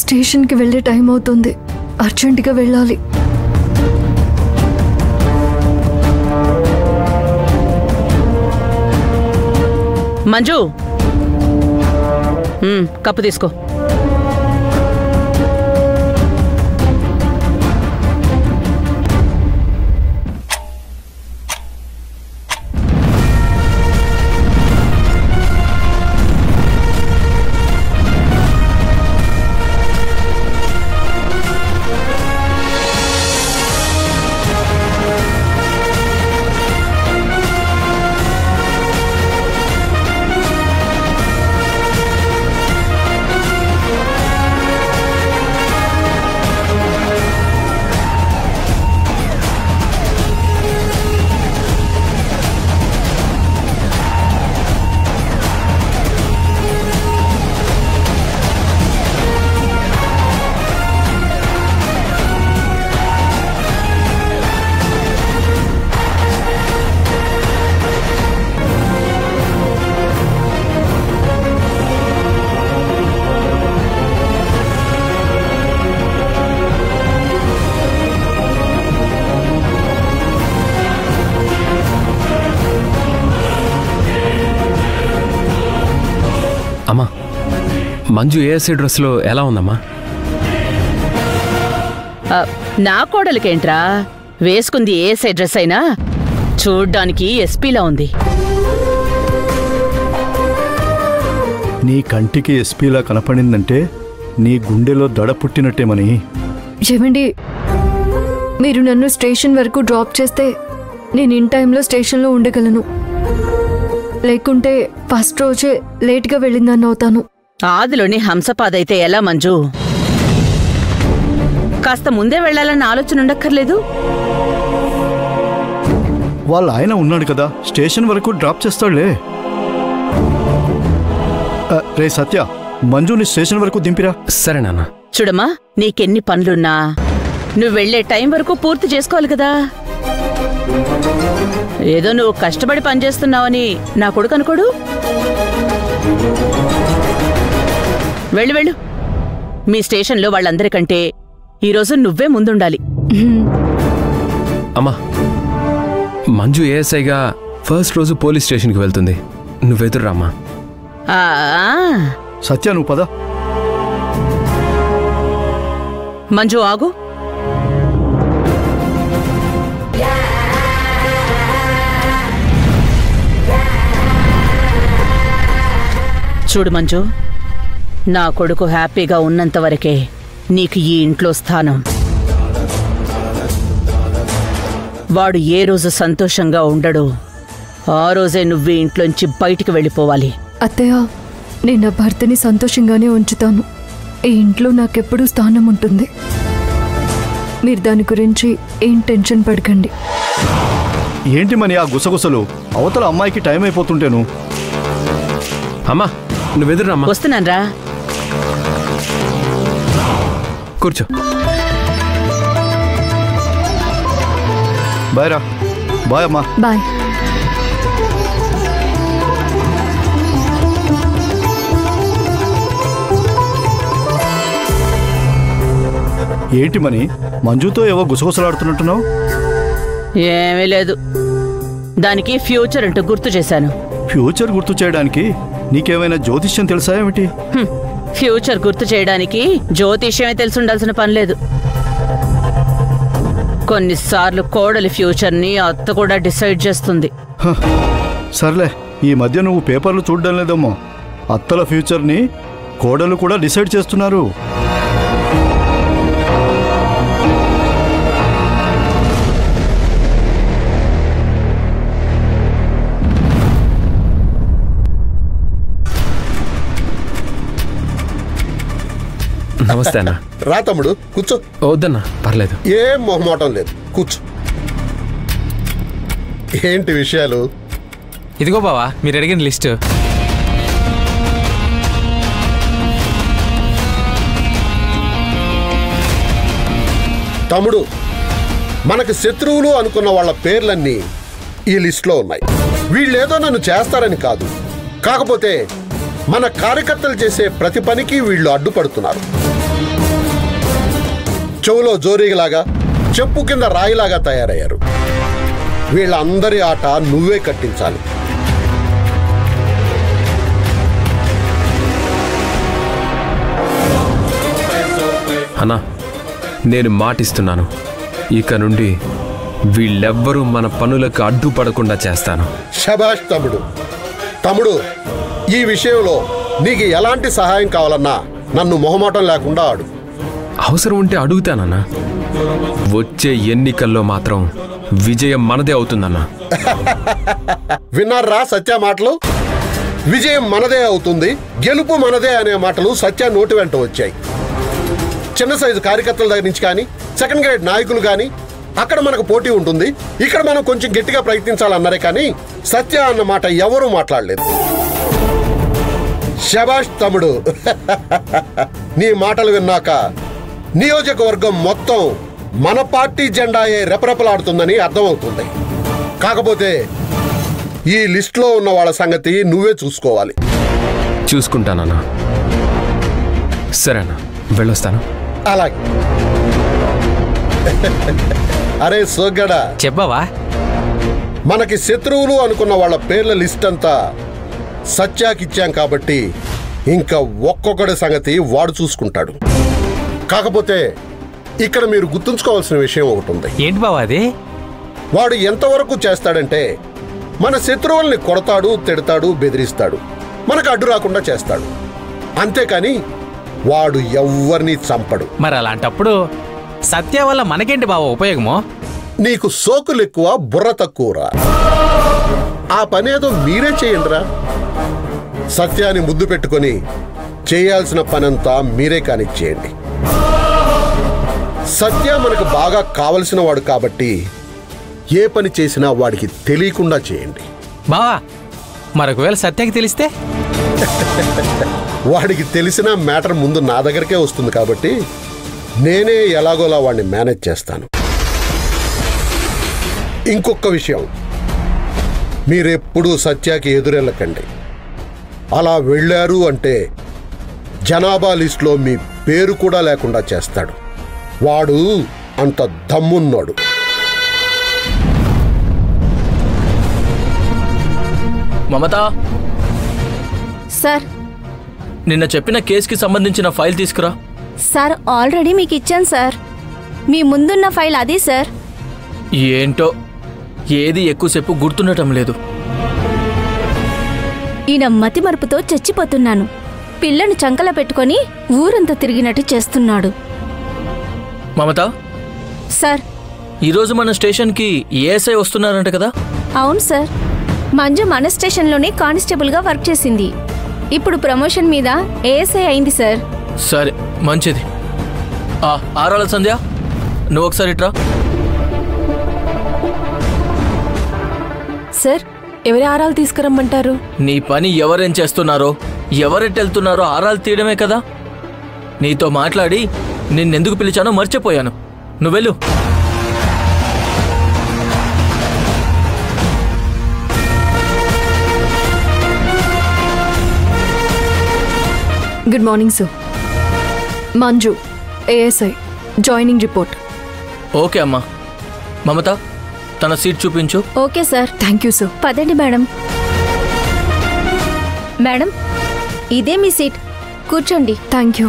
స్టేషన్కి వెళ్ళే టైం అవుతుంది, అర్జెంటుగా వెళ్ళాలి. మంజు, కప్పు తీసుకో. అమ్మా, మంజు ఏఎస్ఐ డ్రెస్లో ఎలా ఉందమ్మా? నా కోడలికేంట్రా, వేసుకుంది ఏఎస్ఐ డ్రెస్ అయినా చూడ్డానికి ఎస్పీలా ఉంది. నీ కంటికి ఎస్పీలా కనపడిందంటే నీ గుండెలో దడ పుట్టినట్టేమని. ఏమండి, మీరు నన్ను స్టేషన్ వరకు డ్రాప్ చేస్తే నేను ఇన్ టైంలో స్టేషన్లో ఉండగలను, లేకుంటే ఫస్ట్ రోజే లేట్గా వెళ్ళిందని అవుతాను. ఆదిలోని హంసపాదైతే ఎలా మంజు? కాస్త ముందే వెళ్ళాలన్న ఆలోచన ఉండక్కర్లేదు? వాళ్ళ ఆయన ఉన్నాడు కదా, స్టేషన్ వరకు డ్రాప్ చేస్తాడులే. రే సత్య, మంజుని స్టేషన్ వరకు దింపిరా. సరే నాన్న. చూడమ్మా, నీకెన్ని పనులున్నా నువ్వు వెళ్లే టైం వరకు పూర్తి చేసుకోవాలి కదా. ఏదో నువ్వు కష్టపడి పనిచేస్తున్నావని నా కొడుకు అనుకోడు. వెళ్ళు వెళ్ళు, మీ స్టేషన్లో వాళ్ళందరికంటే ఈరోజు నువ్వే ముందుండాలి. అమ్మా, మంజు ఏఎస్ఐగా ఫస్ట్ రోజు పోలీస్ స్టేషన్కి వెళ్తుంది, నువ్వెదురురామ్మా. సత్య, నువ్వు పద. మంజు ఆగు. చూడు మంజు, నా కొడుకు హ్యాపీగా ఉన్నంత వరకే నీకు ఈ ఇంట్లో స్థానం. వాడు ఏ రోజు సంతోషంగా ఉండడో ఆ రోజే నువ్వు ఇంట్లోంచి బయటికి వెళ్ళిపోవాలి. అత్తయ్య, నేను నా భర్తని సంతోషంగానే ఉంచుతాను. ఈ ఇంట్లో నాకెప్పుడూ స్థానం ఉంటుంది. మీరు దాని గురించి ఏం టెన్షన్ పడకండి. ఏంటి మని ఆ గుసగుసలు? అవతల అమ్మాయికి టైం అయిపోతుంటేను. అమ్మా, నువ్వెదురురామ్మా. వస్తున్నానరా, కూర్చో. బాయ్ రా. బాయ్ అమ్మా. బాయ్. ఏంటి మని, మంజుతో ఏవో గుసగుసలాడుతున్నట్టున్నావు? ఏమీ లేదు, దానికి ఫ్యూచర్ అంటూ గుర్తు చేశాను. ఫ్యూచర్ గుర్తు చేయడానికి నీకేమైనా జ్యోతిష్యం తెలుసా ఏమిటి? ఫ్యూచర్ గుర్తు చేయడానికి జ్యోతిష్యమే తెలిసి ఉండాల్సిన పని లేదు. కొన్నిసార్లు కోడలి ఫ్యూచర్ని అత్త కూడా డిసైడ్ చేస్తుంది. సర్లే, ఈ మధ్య నువ్వు పేపర్లు చూడడం లేదమ్మో. అత్తల ఫ్యూచర్ని కోడలు కూడా డిసైడ్ చేస్తున్నారు. నమస్తే అన్న. రా తమ్ముడు, కూర్చో. వద్దన్నా, పర్లేదు. ఏం మొహమాటం లేదు, కూర్చో. ఏంటి విషయాలు? ఇదిగో బావా, మీరు అడిగిన లిస్టు. తమ్ముడు, మనకు శత్రువులు అనుకున్న వాళ్ళ పేర్లన్నీ ఈ లిస్టులో ఉన్నాయి. వీళ్ళేదో నన్ను చేస్తారని కాదు, కాకపోతే మన కార్యకర్తలు చేసే ప్రతి పనికి వీళ్ళు అడ్డుపడుతున్నారు. చెవులో జోరీలాగా చెప్పు కింద రాయిలాగా తయారయ్యారు. వీళ్ళందరి ఆట నువ్వే కట్టించాలి. అన్నా, నేను మాటిస్తున్నాను, ఇక నుండి వీళ్ళెవ్వరూ మన పనులకు అడ్డుపడకుండా చేస్తాను. శభాష్ తమ్ముడు, ఈ విషయంలో నీకు ఎలాంటి సహాయం కావాలన్నా నన్ను మొహమాటం లేకుండా ఆడు. అవసరం ఉంటే అడుగుతానన్నా. వచ్చే ఎన్నికల్లో మాత్రం విజయం మనదే అవుతుందన్నా. విన్నారా సత్య మాటలు? విజయం మనదే అవుతుంది, గెలుపు మనదే అనే మాటలు సత్య నోటి వెంట వచ్చాయి. చిన్న సైజు కార్యకర్తల దగ్గర నుంచి కానీ, సెకండ్ గ్రేడ్ నాయకులు కానీ, అక్కడ మనకు పోటీ ఉంటుంది, ఇక్కడ మనం కొంచెం గట్టిగా ప్రయత్నించాలన్నారే కానీ సత్య అన్న మాట ఎవరూ మాట్లాడలేదు. శభాష్ తమ్ముడు. నీ మాటలు విన్నాక నియోజకవర్గం మొత్తం మన పార్టీ జెండాయే రెపరెపలాడుతుందని అర్థమవుతుంది. కాకపోతే ఈ లిస్టులో ఉన్న వాళ్ళ సంగతి నువ్వే చూసుకోవాలి. చూసుకుంటానన్నా. సరేనా, వెళ్ళొస్తాను. అలాగే. అరే సోగ్గడా, చెప్పవా? మనకి శత్రువులు అనుకున్న వాళ్ళ పేర్ల లిస్ట్ అంతా సత్యాకిచ్చాం కాబట్టి ఇంకా ఒక్కొక్కడి సంగతి వాడు చూసుకుంటాడు. కాకపోతే ఇక్కడ మీరు గుర్తుంచుకోవాల్సిన విషయం ఒకటి ఉంది. ఏంటి బావా అది? వాడు ఎంతవరకు చేస్తాడంటే మన శత్రువుల్ని కొడతాడు, తిడతాడు, బెదిరిస్తాడు, మనకు అడ్డు రాకుండా చేస్తాడు. అంతేకాని వాడు ఎవ్వరిని చంపడు. మరి అలాంటప్పుడు సత్య వల్ల మనకేంటి బావా ఉపయోగమో? నీకు సోకులు ఎక్కువ, బుర్ర తక్కువరా. ఆ పనేదో మీరే చేయండిరా. సత్యాన్ని ముద్దు పెట్టుకొని చేయాల్సిన పనంతా మీరే కానిచ్చేయండి. సత్య మనకు బాగా కావలసిన వాడు కాబట్టి ఏ పని చేసినా వాడికి తెలియకుండా చేయండి. బావా, మరొకవేళ సత్యకి తెలిస్తే? వాడికి తెలిసిన మ్యాటర్ ముందు నా దగ్గరకే వస్తుంది కాబట్టి నేనే ఎలాగోలా వాడిని మేనేజ్ చేస్తాను. ఇంకొక విషయం, మీరెప్పుడూ సత్యాకి ఎదురెళ్ళకండి. అలా వెళ్ళారు అంటే జనాభా లిస్టులో మీ పేరు కూడా లేకుండా చేస్తాడు. వాడు అంత దమ్మున్నాడు. మమతా సార్, నిన్న చెప్పిన కేసుకి సంబంధించిన ఫైల్ తీసుకురా. సార్ ఆల్రెడీ మీకు ఇచ్చాను సార్. మీ ముందున్న ఫైల్ అది సార్. ఏంటో ఏది ఎక్కువసేపు గుర్తుండటం లేదు. ఈయన మతి మరుపుతో చచ్చిపోతున్నాను. పిల్లను చంకల పెట్టుకొని ఊరంతా తిరిగినట్టు చేస్తున్నాడు. మమతా సార్, ఈరోజు మన స్టేషన్కి ఏఎస్ఐ వస్తున్నారంట కదా? అవును సార్. మంజు మన స్టేషన్లోనే కానిస్టేబుల్గా వర్క్ చేసింది. ఇప్పుడు ప్రమోషన్ మీద ఏఎస్ఐ అయింది సార్. సరే, మంచిది. ఆరాల సంధ్య, నువ్వు ఒకసారి ఇట్రా. సార్, ఎవరి ఆరాలు తీసుకురమ్మంటారు? నీ పని ఎవరేం చేస్తున్నారో, ఎవరెట్టెళ్తున్నారో ఆరాలు తీయడమే కదా. నీతో మాట్లాడి నిన్నెందుకు పిలిచానో మర్చిపోయాను. నువ్వెళ్ళు. Good morning sir. Manju, ASI, joining report. Okay అమ్మా. మమత, తన సీట్ చూపించు. Okay sir. Thank you sir. పదండి మేడం. మేడం, ఇదే మీ సీట్, కూర్చోండి. Thank you.